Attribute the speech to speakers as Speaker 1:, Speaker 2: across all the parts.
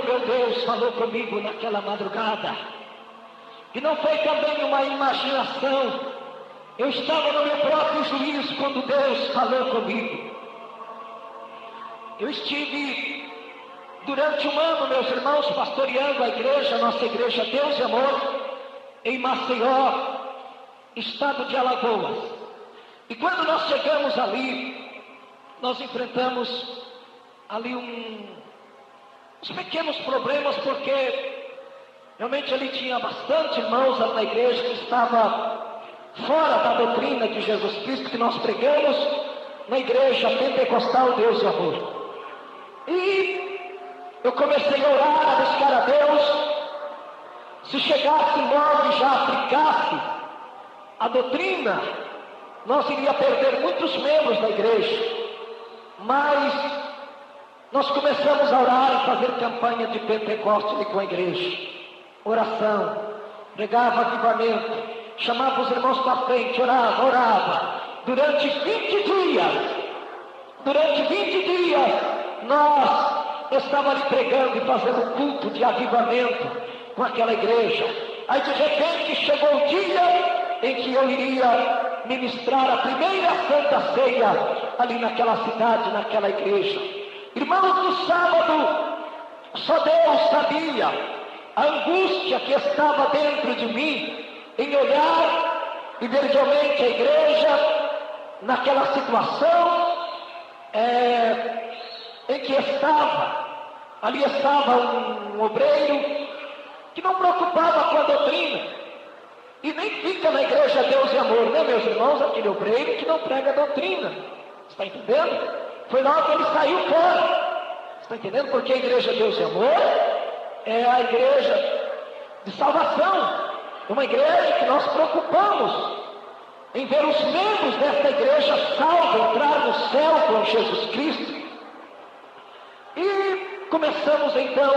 Speaker 1: meu Deus falou comigo naquela madrugada. E não foi também uma imaginação. Eu estava no meu próprio juízo quando Deus falou comigo. Eu estive durante um ano, meus irmãos, pastoreando a igreja, nossa igreja Deus e Amor, em Maceió, estado de Alagoas. E quando nós chegamos ali, nós enfrentamos ali uns pequenos problemas, porque realmente ali tinha bastante irmãos na igreja que estava fora da doutrina de Jesus Cristo que nós pregamos na igreja pentecostal Deus e Amor. E eu comecei a orar, a buscar a Deus. Se chegasse logo e já aplicasse a doutrina, nós iríamos perder muitos membros da igreja. Mas nós começamos a orar e fazer campanha de Pentecostes com a igreja. Oração, pregava avivamento, chamava os irmãos para frente, orava. Durante 20 dias, nós estávamos ali pregando e fazendo culto de avivamento com aquela igreja. Aí de repente chegou o dia em que eu iria ministrar a primeira Santa Ceia ali naquela cidade, naquela igreja. Irmãos, no sábado, só Deus sabia a angústia que estava dentro de mim em olhar e ver realmente a igreja naquela situação em que estava. Ali estava um obreiro que não preocupava com a doutrina, e nem fica na igreja Deus e Amor, né, meus irmãos? Aquele obreiro que não prega a doutrina, está entendendo? Foi logo que ele saiu fora, está entendendo? Porque a igreja Deus e Amor é a igreja de salvação, uma igreja que nós preocupamos em ver os membros desta igreja salvos, entrar no céu com Jesus Cristo. E começamos então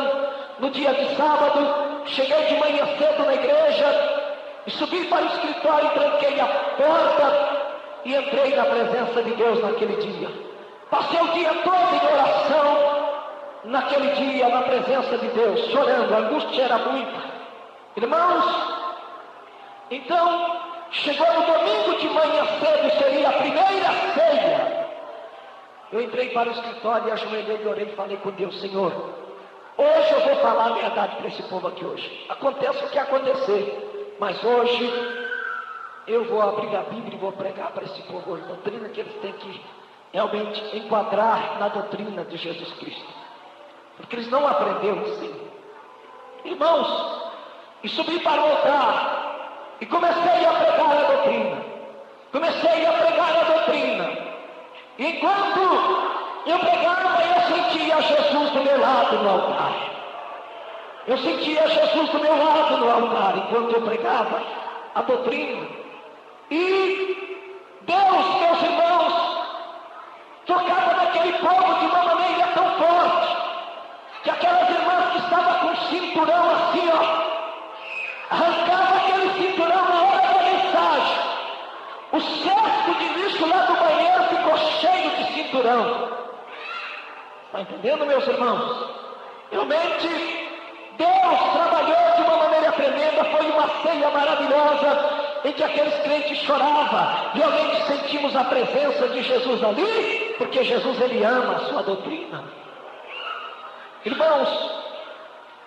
Speaker 1: no dia de sábado. Cheguei de manhã cedo na igreja e subi para o escritório, tranquei a porta e entrei na presença de Deus naquele dia. Passei o dia todo em oração naquele dia, na presença de Deus, chorando, a angústia era muita. Irmãos, então chegou no domingo de manhã cedo, seria a primeira ceia. Eu entrei para o escritório e ajoelhei e orei e falei com Deus: Senhor, hoje eu vou falar a verdade para esse povo aqui hoje. Aconteça o que acontecer, mas hoje eu vou abrir a Bíblia e vou pregar para esse povo hoje. Doutrina que eles têm que realmente enquadrar na doutrina de Jesus Cristo, porque eles não aprenderam assim. Irmãos, e subi para o altar e comecei a pregar a doutrina. E enquanto eu pregava, eu sentia Jesus do meu lado no altar. Enquanto eu pregava a doutrina. E Deus, meus irmãos, tocava naquele povo de uma maneira tão forte, que aquelas irmãs que estavam com o cinturão assim, arrancava aquele cinturão na hora da mensagem. O cesto de lixo lá do banheiro ficou cheio de cinturão. Está entendendo, meus irmãos? Realmente, Deus trabalhou de uma maneira tremenda. Foi uma ceia maravilhosa, em que aqueles crentes choravam. Realmente sentimos a presença de Jesus ali, porque Jesus, ele ama a sua doutrina. Irmãos,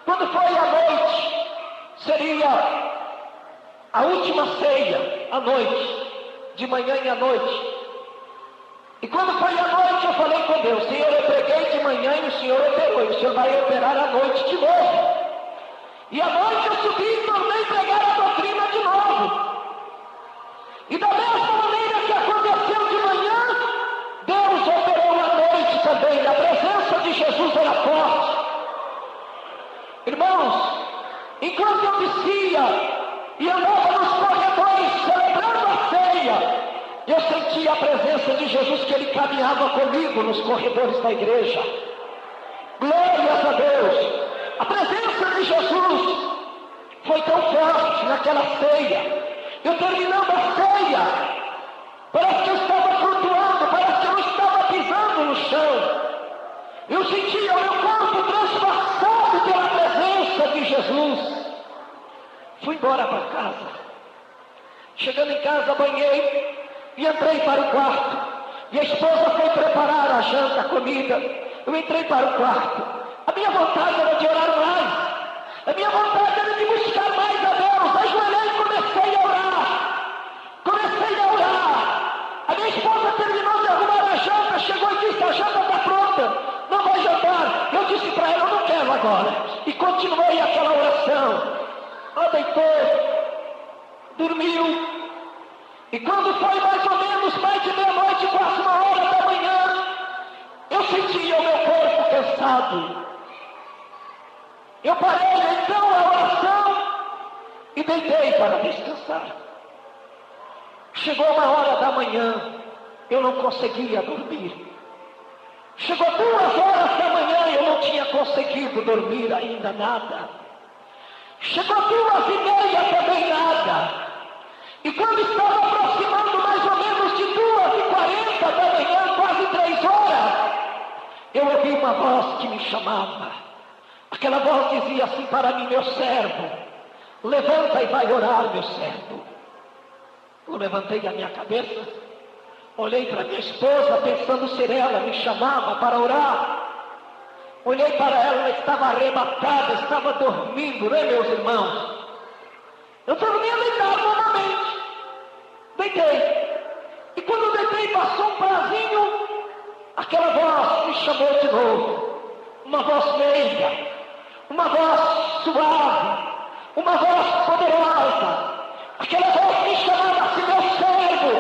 Speaker 1: quando foi à noite, seria a última ceia, à noite, de manhã e à noite. E quando foi à noite, eu falei com Deus: Senhor, eu preguei de manhã e o Senhor operou, e o Senhor vai operar à noite de novo. E à noite eu subi e tornei a pregar a doutrina de novo. E da mesma maneira que aconteceu de manhã, Deus operou à noite também. A presença de Jesus era forte. Irmãos, enquanto eu descia e andava nos corredores celebrando a ceia, eu sentia a presença de Jesus, que ele caminhava comigo nos corredores da igreja. Glórias a Deus. A presença de Jesus foi tão forte naquela ceia. Eu terminando a ceia, parece que eu estava flutuando, parece que eu não estava pisando no chão. Eu sentia o meu corpo transpassado pela presença de Jesus. Fui embora para casa. Chegando em casa, banhei e entrei para o quarto. Minha esposa foi preparar a janta, a comida. Eu entrei para o quarto. A minha vontade era de orar mais. A minha vontade era de buscar mais a Deus. Ajoelhei e comecei a orar. Comecei a orar. A minha esposa terminou de arrumar a janta, chegou e disse: a janta está pronta, não vai jantar. Eu disse para ela: eu não quero agora. E continuei aquela oração. Ela deitou, dormiu. E quando foi mais ou menos mais de meia-noite, quase 1h da manhã, eu sentia o meu corpo cansado. Eu parei então a oração e deitei para descansar. Chegou 1h da manhã, eu não conseguia dormir. Chegou 2h da manhã, eu não tinha conseguido dormir ainda nada. Chegou 2h30, também nada. E quando estava aproximando mais ou menos de 2h40 da manhã, quase 3h, eu ouvi uma voz que me chamava. Aquela voz dizia assim para mim: meu servo, levanta e vai orar, meu servo. Eu levantei a minha cabeça, olhei para minha esposa, pensando se ela me chamava para orar. Olhei para ela, ela estava arrematada, estava dormindo, né, meus irmãos? Eu dormia deitado novamente. Deitei. E quando eu deitei, passou um prazinho, aquela voz me chamou de novo. Uma voz meiga, uma voz suave, uma voz poderosa. Aquela voz me chamava assim: meu servo,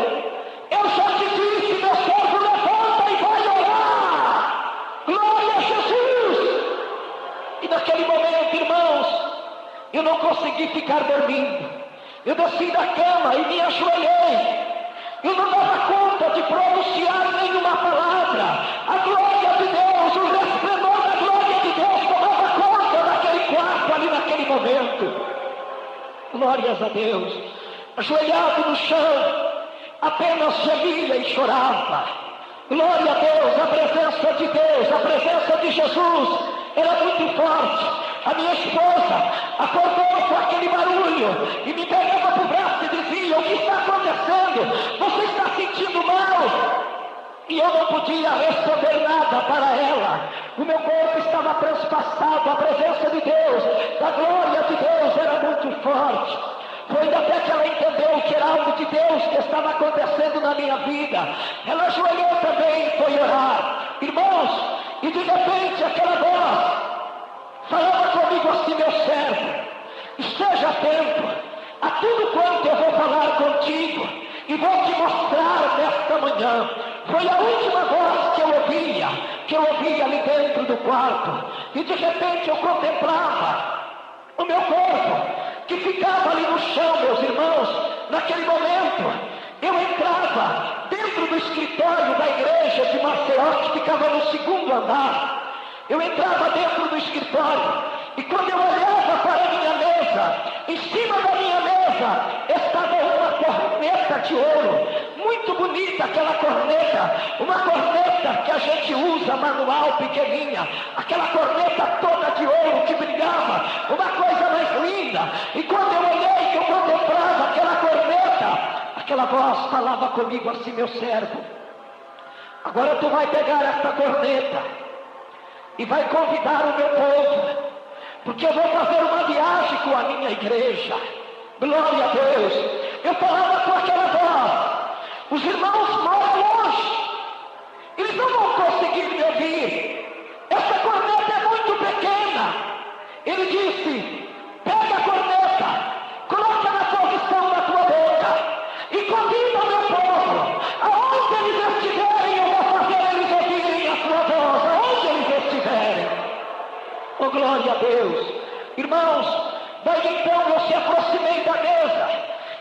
Speaker 1: eu já te disse, meu servo, levanta e vai orar. Glória a Jesus. E naquele momento, irmãos, eu não consegui ficar dormindo. Eu desci da cama e me ajoelhei. Eu não dava conta de pronunciar nenhuma palavra. A glória de Deus, o resplendor da glória de Deus tomava conta daquele quarto ali naquele momento. Glórias a Deus. Ajoelhado no chão, apenas gemia e chorava. Glória a Deus, a presença de Deus, a presença de Jesus era muito forte. A minha esposa acordou com aquele barulho e me pegava para o braço e dizia: o que está acontecendo? Você está sentindo mal? E eu não podia responder nada para ela. O meu corpo estava transpassado. A presença de Deus, a glória de Deus era muito forte. Foi até que ela entendeu que era algo de Deus que estava acontecendo na minha vida. Ela ajoelhou também e foi orar. Irmãos, e de repente aquela voz falava comigo assim: meu servo, esteja atento a tudo quanto eu vou falar contigo e vou te mostrar nesta manhã. Foi a última voz que eu ouvia ali dentro do quarto. E de repente eu contemplava o meu corpo que ficava ali no chão, meus irmãos. Naquele momento eu entrava dentro do escritório da igreja de Maceió, que ficava no 2º andar. Eu entrava dentro do escritório e quando eu olhava para a minha mesa, em cima da minha mesa estava uma corneta de ouro, muito bonita aquela corneta, uma corneta que a gente usa manual, pequenininha, aquela corneta toda de ouro que brilhava, uma coisa mais linda. E quando eu olhei, que eu contemplava aquela corneta, aquela voz falava comigo assim: meu servo, agora tu vai pegar esta corneta e vai convidar o meu povo, porque eu vou fazer uma viagem com a minha igreja. Glória a Deus. Eu falava com aquela voz. Os irmãos moram longe, eles não vão conseguir me ouvir. Essa corneta é muito pequena. Ele disse: pega a corneta, coloca na posição da tua boca e convida o meu povo. Aonde eles estiverem, eu vou fazer eles ouvirem a sua voz. Aonde eles estiverem. Oh, glória a Deus. Irmãos, daí então eu se aproximei da mesa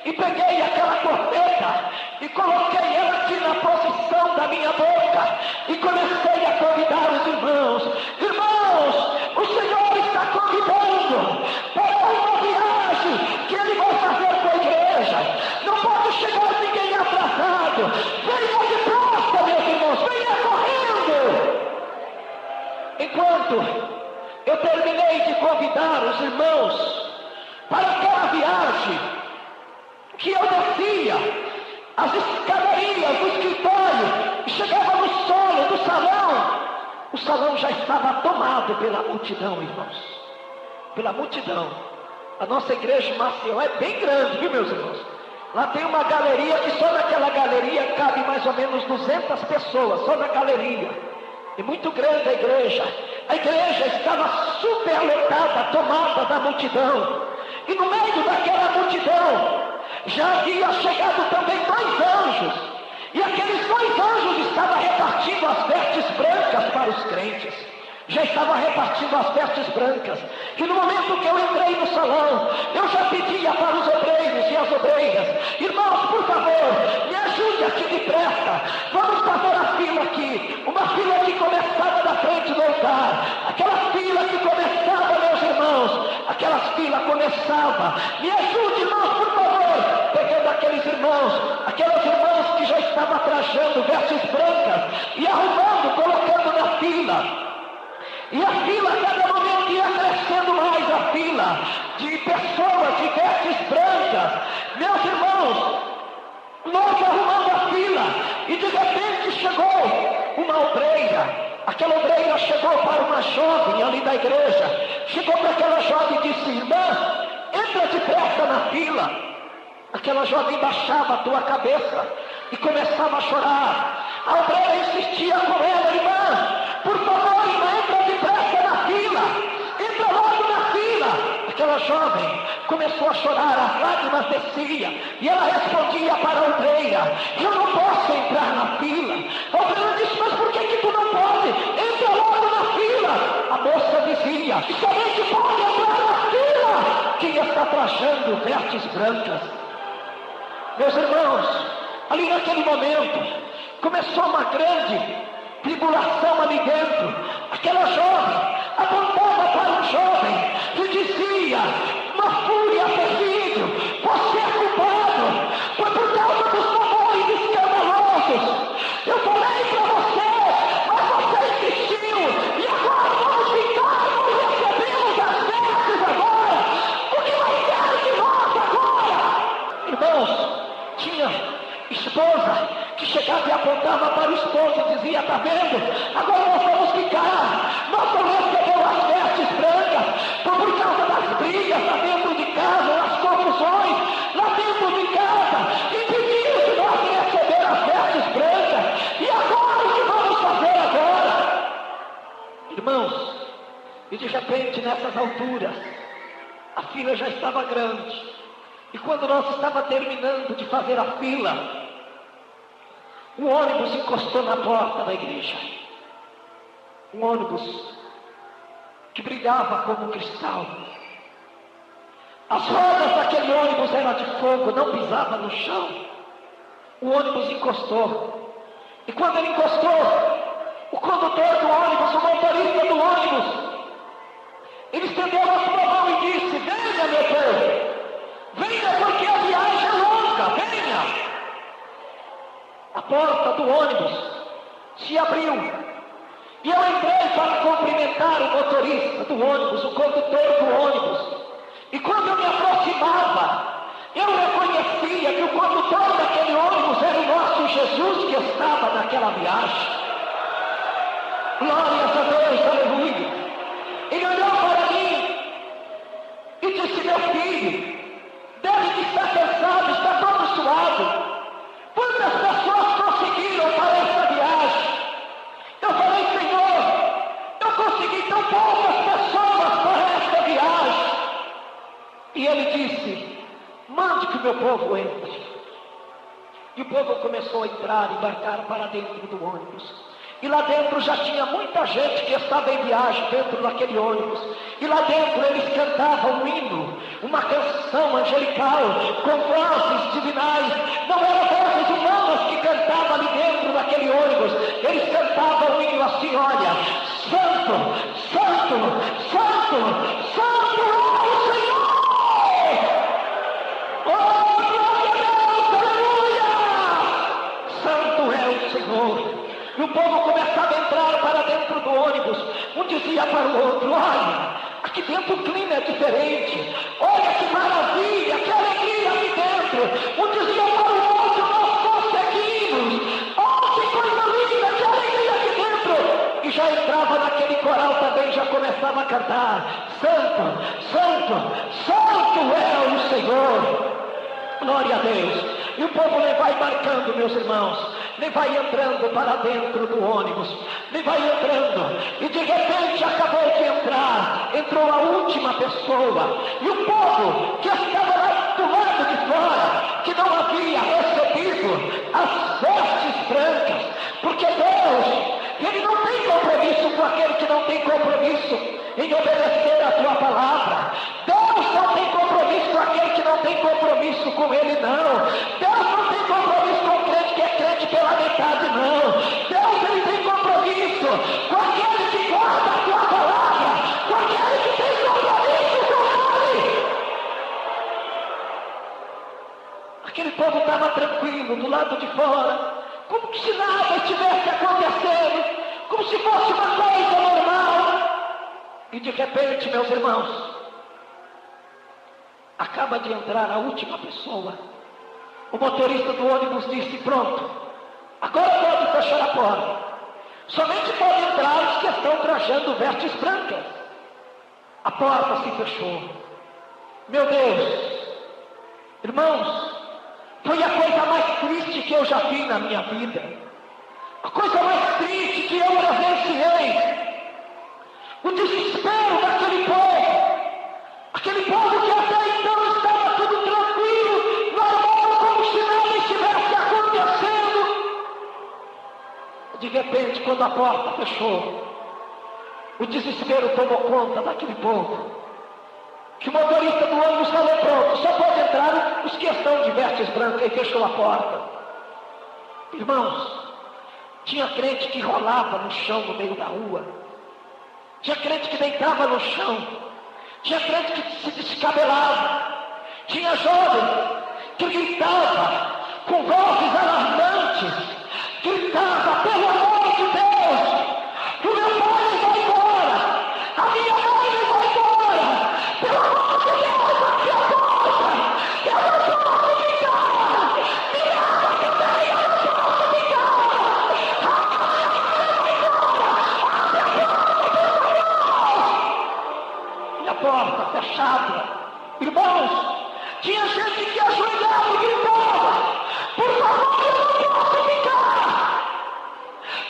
Speaker 1: e peguei aquela corneta e coloquei ela aqui na posição da minha boca e comecei a convidar os irmãos. Irmãos, o Senhor está convidando para uma viagem que Ele vai fazer com a igreja. Não pode chegar ninguém atrasado. Venha depressa, meus irmãos, venha correndo. quando eu terminei de convidar os irmãos para aquela viagem, que eu descia as escadarias do escritório e chegava no solo do salão, o salão já estava tomado pela multidão, irmãos. Pela multidão. A nossa igreja em Maceió é bem grande, viu, meus irmãos? Lá tem uma galeria que só naquela galeria cabe mais ou menos 200 pessoas, só na galeria. É muito grande a igreja. A igreja estava superlotada, tomada da multidão. E no meio daquela multidão já havia chegado também 2 anjos. E aqueles 2 anjos estavam repartindo as vestes brancas para os crentes. Já estava repartindo as vestes brancas. E no momento que eu entrei no salão, eu já pedia para os obreiros e as obreiras: irmãos, por favor, me ajude aqui depressa. Vamos fazer a fila aqui. Uma fila que começava da frente do altar. Aquela fila que começava, meus irmãos. Aquela fila começava. Me ajude, irmãos, por favor. Pegando aqueles irmãos, aquelas irmãs que já estavam trajando vestes brancas e arrumando, colocando na fila. E a fila, cada momento ia crescendo mais a fila de pessoas de vestes brancas. Meus irmãos, nós arrumamos a fila e de repente chegou uma obreira. Aquela obreira chegou para uma jovem ali da igreja. Chegou para aquela jovem e disse: irmã, entra depressa na fila. Aquela jovem baixava a tua cabeça e começava a chorar. A obreira insistia com ela: irmã, por favor, irmã, entra depressa na fila, entra logo na fila. Aquela jovem começou a chorar, as lágrimas desciam, e ela respondia para a obreira: eu não posso entrar na fila. A obreira disse: mas por que tu não pode? Entra logo na fila. A moça dizia: somente pode entrar na fila quem está trajando vestes brancas. Meus irmãos, ali naquele momento começou uma grande tribulação ali dentro. Aquela jovem apontava para um jovem e dizia: uma fúria terrível, você é culpado, foi por causa dos favores escandalosos. Eu falei para você, mas você insistiu, e agora vamos ficar, nós recebemos as vestes agora. O que vai ser de nós agora? Irmãos, tinha esposa que chegava e apontava para o esposo e dizia: está vendo? Agora nós vamos ficar. Nós não recebemos as vestes brancas por causa das brigas lá dentro de casa, das confusões lá dentro de casa. Impediram de nós receber as vestes brancas. E agora o que vamos fazer agora? Irmãos, e de repente nessas alturas a fila já estava grande. E quando nós estávamos terminando de fazer a fila, um ônibus encostou na porta da igreja. Um ônibus que brilhava como um cristal. As rodas daquele ônibus eram de fogo, não pisava no chão. O ônibus encostou. E quando ele encostou, o condutor do ônibus, o motorista do ônibus, ele estendeu a sua mão e disse: venha, meu povo, venha, porque a viagem é longa, venha. A porta do ônibus se abriu e eu entrei para cumprimentar o motorista do ônibus, o condutor do ônibus. E quando eu me aproximava, eu reconhecia que o condutor daquele ônibus era o nosso Jesus, que estava naquela viagem. Glórias a Deus, aleluia. Ele olhou para mim e disse: meu filho, deve estar cansado, está todo suado. Quantas pessoas conseguiram para essa viagem? Eu falei: Senhor, eu consegui tão poucas pessoas para esta viagem. E ele disse: mande que o meu povo entre. E o povo começou a entrar, embarcar para dentro do ônibus. E lá dentro já tinha muita gente que estava em viagem dentro daquele ônibus. E lá dentro eles cantavam um hino, uma canção angelical, com vozes divinais. Não eram vozes humanas que cantavam ali dentro daquele ônibus. Eles cantavam um hino assim: olha, santo, santo, santo, santo é o Senhor. Oh, glória a Deus, aleluia! Santo é o Senhor. E o povo começava a entrar para dentro do ônibus. Um dizia: dizia para o outro: olha, aqui dentro o clima é diferente, olha que maravilha, que alegria aqui dentro. Um dizia para o outro: nós conseguimos, oh, que coisa linda, que alegria aqui dentro. E já entrava naquele coral também, já começava a cantar: santo, santo, santo é o Senhor. Glória a Deus. E o povo nem vai marcando, meus irmãos, nem vai entrando para dentro do ônibus, nem vai entrando, e de repente acabou de entrar, entrou a última pessoa, e o povo que estava lá do lado de fora, que não havia recebido as vestes brancas, porque Deus, Ele não tem compromisso com aquele que não tem compromisso em obedecer a tua palavra. Deus não tem compromisso com aquele que não tem compromisso com Ele, não. Deus não tem compromisso com o crente que é crente pela metade, não. Deus, Ele tem compromisso com aquele que guarda a tua palavra, com aquele que tem compromisso com Ele. Aquele povo estava tranquilo do lado de fora, como se nada estivesse acontecendo, como se fosse uma coisa normal. E de repente, meus irmãos, acaba de entrar a última pessoa. O motorista do ônibus disse: pronto, agora pode fechar a porta. Somente pode entrar os que estão trajando vestes brancas. A porta se fechou. Meu Deus, irmãos, foi a coisa mais triste que eu já vi na minha vida. A coisa mais triste que eu presenciei. O desespero daquele povo. Aquele povo que até então estava tudo tranquilo, normal, como se nada estivesse acontecendo. De repente, quando a porta fechou, o desespero tomou conta daquele povo. Que o motorista do ônibus falou: pronto, só pode entrar os que estão de vestes brancas, e fechou a porta. Irmãos, tinha crente que rolava no chão no meio da rua. Tinha crente que deitava no chão. Tinha crente que se descabelava. Tinha jovem que gritava com vozes alarmantes. Gritava: pelo amor de Deus, o meu pai vai embora, a minha mãe vai embora, pelo amor de Deus, abre a porta, eu não posso ficar, me leva também, eu não posso ficar, a minha mãe vai embora, abre a porta, e a porta fechada. Irmãos, tinha gente que ajoelhava e gritava: por favor, eu não posso ficar,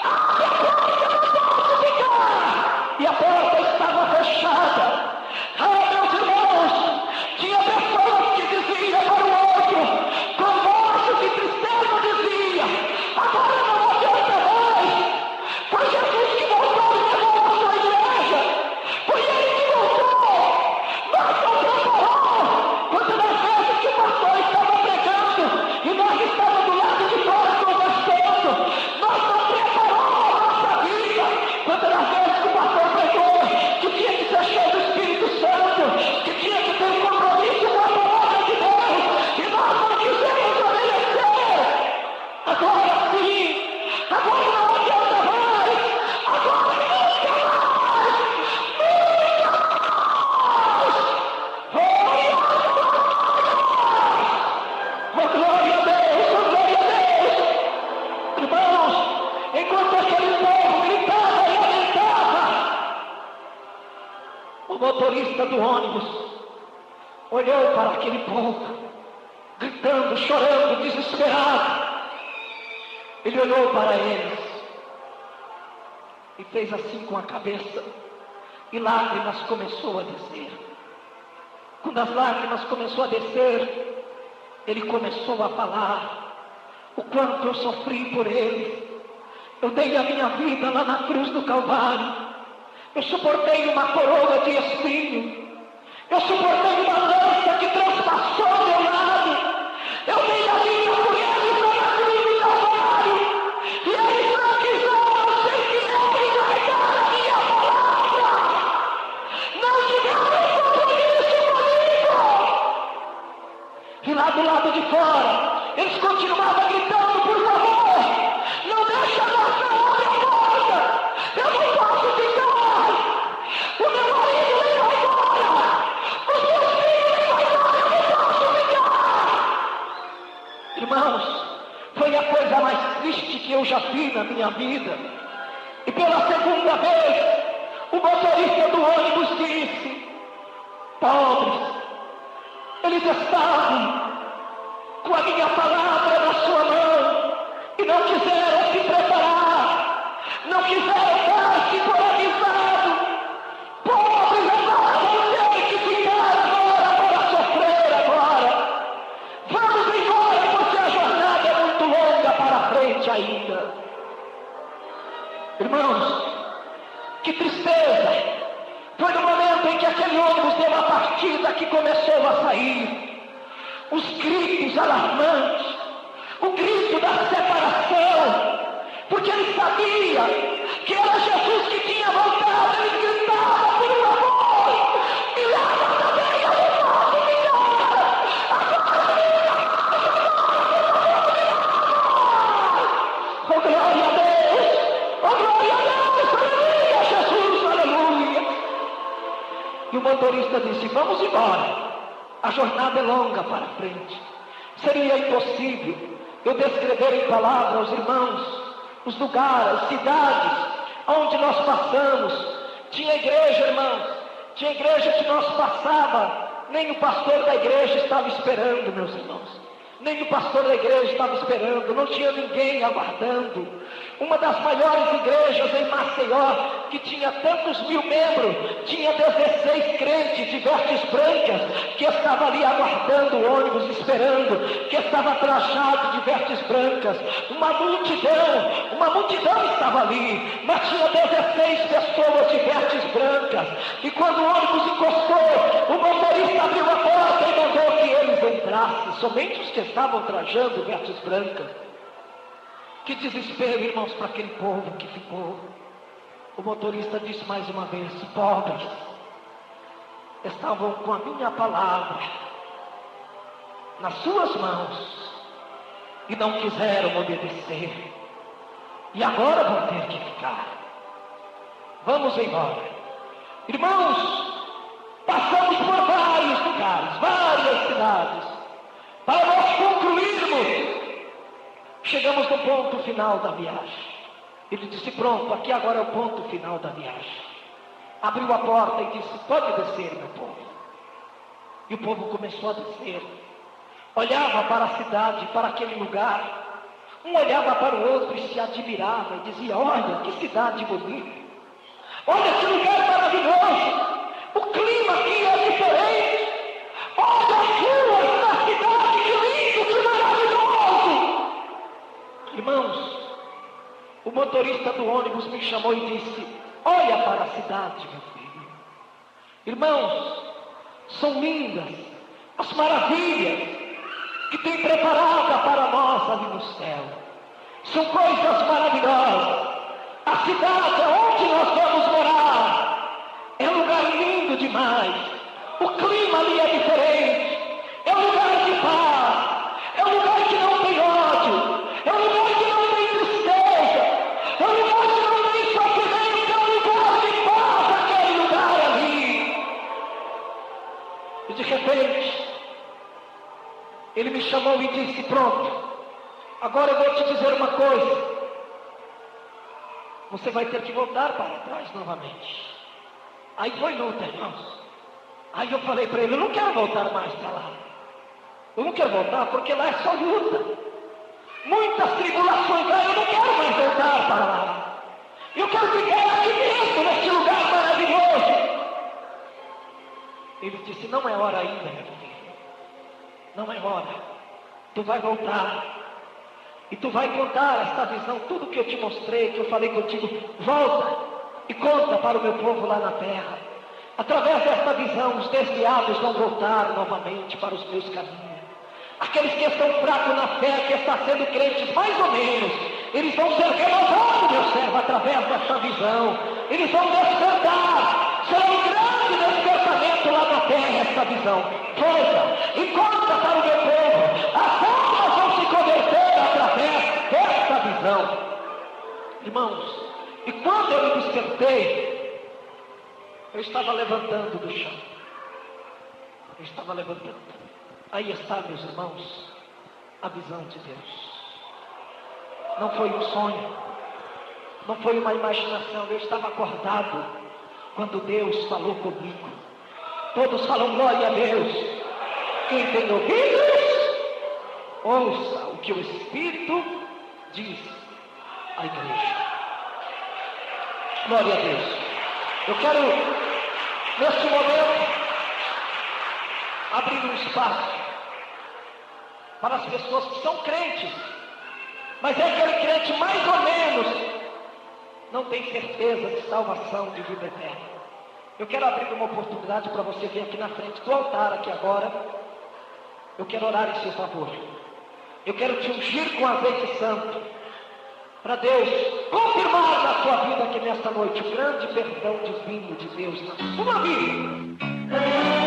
Speaker 1: abre a porta, eu não posso ficar. E a porta estava fechada. Ah, meus irmãos, tinha pessoas que diziam para o outro, com vozes de tristeza, dizia: agora não adianta mais, foi Jesus que voltou e levou a sua igreja, foi Ele que voltou, nós não preparamos. Quantas vezes que o pastor estava pregando e nós estávamos do lado de fora conversando, nós não preparamos a nossa vida. Quantas vezes que o pastor pregou que tinha que ser cheio do Espírito Santo, que tinha que ter um compromisso com a palavra de Deus, e nós não quisemos obedecer. Agora sim, agora não adianta mais, agora nunca mais, nunca mais. Oh, glória a Deus, oh, glória a Deus. Irmãos, enquanto aquele povo gritava e lamentava, o motorista do ônibus olhou para aquele povo, gritando, chorando, desesperado. Ele olhou para eles e fez assim com a cabeça, e lágrimas começou a descer. Quando as lágrimas começou a descer, ele começou a falar o quanto eu sofri por ele. Eu dei a minha vida lá na cruz do Calvário. Eu suportei uma coroa de espinho. Eu suportei uma lança que transpassou meu lado. Eu dei a vida por ele lá na cruz do Calvário. E ele não quiser, sem que ele guardar a minha palavra. Não tiveram compromisso comigo. E lá do lado de fora, eles continuavam gritando: por favor, não deixa nós, não abre a porta, eu não posso ficar. na minha vida. E pela segunda vez, o motorista do ônibus disse: pobres, eles estavam com a minha palavra na sua mão e não quiseram se preparar, não quiseram dar-se por avisado. Pobres, agora vão ter que ficar agora para sofrer agora. Vamos embora, porque a jornada é muito longa para frente ainda. Irmãos, que tristeza! Foi no momento em que aquele ônibus deu a partida que começou a sair. Os gritos alarmantes, o grito da separação, porque ele sabia que era Jesus que tinha voltado. Ele gritava por um amor, e leva também a nosso melhor. Oh, glória a Deus! Oh, glória a Deus! Aleluia, Jesus, aleluia! E o motorista disse: vamos embora. A jornada é longa para frente. Seria impossível eu descrever em palavras aos irmãos os lugares, as cidades onde nós passamos. Tinha igreja, irmãos, tinha igreja que nós passava, nem o pastor da igreja estava esperando, meus irmãos. Nem o pastor da igreja estava esperando, não tinha ninguém aguardando. Uma das maiores igrejas em Maceió, que tinha tantos mil membros, tinha 16 crentes de vestes brancas, que estava ali aguardando o ônibus, esperando, que estava trajado de vestes brancas. Uma multidão estava ali, mas tinha 16 pessoas de vestes brancas. E quando o ônibus encostou, o motorista abriu a porta e mandou que eles entrassem, somente os que estavam trajando vestes brancas. Que desespero, irmãos, para aquele povo que ficou. O motorista disse mais uma vez: pobres, estavam com a minha palavra nas suas mãos e não quiseram obedecer, e agora vão ter que ficar. Vamos embora. Irmãos, passamos por vários lugares, várias cidades, para nós concluirmos. Chegamos no ponto final da viagem. Ele disse: pronto, aqui agora é o ponto final da viagem. Abriu a porta e disse: pode descer, meu povo. E o povo começou a descer. Olhava para a cidade, para aquele lugar. Um olhava para o outro e se admirava e dizia: olha que cidade bonita, olha que lugar maravilhoso, o clima aqui é diferente, olha as ruas da cidade, que lindo, que maravilhoso. Irmãos, o motorista do ônibus me chamou e disse: olha para a cidade, meu filho. Irmãos, são lindas as maravilhas que tem preparada para nós ali no céu. São coisas maravilhosas. A cidade onde nós vamos morar é um lugar lindo demais. O clima ali é diferente. É um lugar de paz. É um lugar que não tem ódio. É um lugar que não tem tristeza. É um lugar que não tem sofrimento. É um lugar de paz, aquele lugar ali. E de repente, ele me chamou e disse: pronto, agora eu vou te dizer uma coisa. Você vai ter que voltar para trás novamente. Aí foi luta, irmãos. Aí eu falei para ele: eu não quero voltar mais para lá. Eu não quero voltar porque lá é só luta. Muitas tribulações lá, eu não quero mais voltar para lá. Eu quero ficar aqui mesmo, nesse lugar maravilhoso. Ele disse: não é hora ainda, meu filho. Não é hora. Tu vai voltar. E tu vai contar esta visão, tudo que eu te mostrei, que eu falei contigo. Volta e conta para o meu povo lá na terra. Através desta visão, os desviados vão voltar novamente para os meus caminhos. Aqueles que estão fracos na fé, que estão sendo crentes mais ou menos, eles vão ser renovados, meu servo, através desta visão. Eles vão despertar. Será um grande despertamento lá na terra, esta visão. Volta e conta para o meu povo. As almas vão se converter através desta visão. Irmãos, e quando eu me despertei, eu estava levantando do chão. Eu estava levantando. Aí está, meus irmãos, a visão de Deus. Não foi um sonho, Não foi uma imaginação, eu estava acordado quando Deus falou comigo. Todos falam glória a Deus. Quem tem ouvidos, ouça o que o Espírito diz à igreja. Glória a Deus. Eu quero, neste momento, abrir um espaço para as pessoas que são crentes, mas é aquele crente mais ou menos, não tem certeza de salvação, de vida eterna. Eu quero abrir uma oportunidade para você vir aqui na frente do altar, aqui agora. Eu quero orar em seu favor. Eu quero te ungir com azeite santo, para Deus confirmar na sua vida aqui nesta noite o grande perdão divino de Deus na sua vida.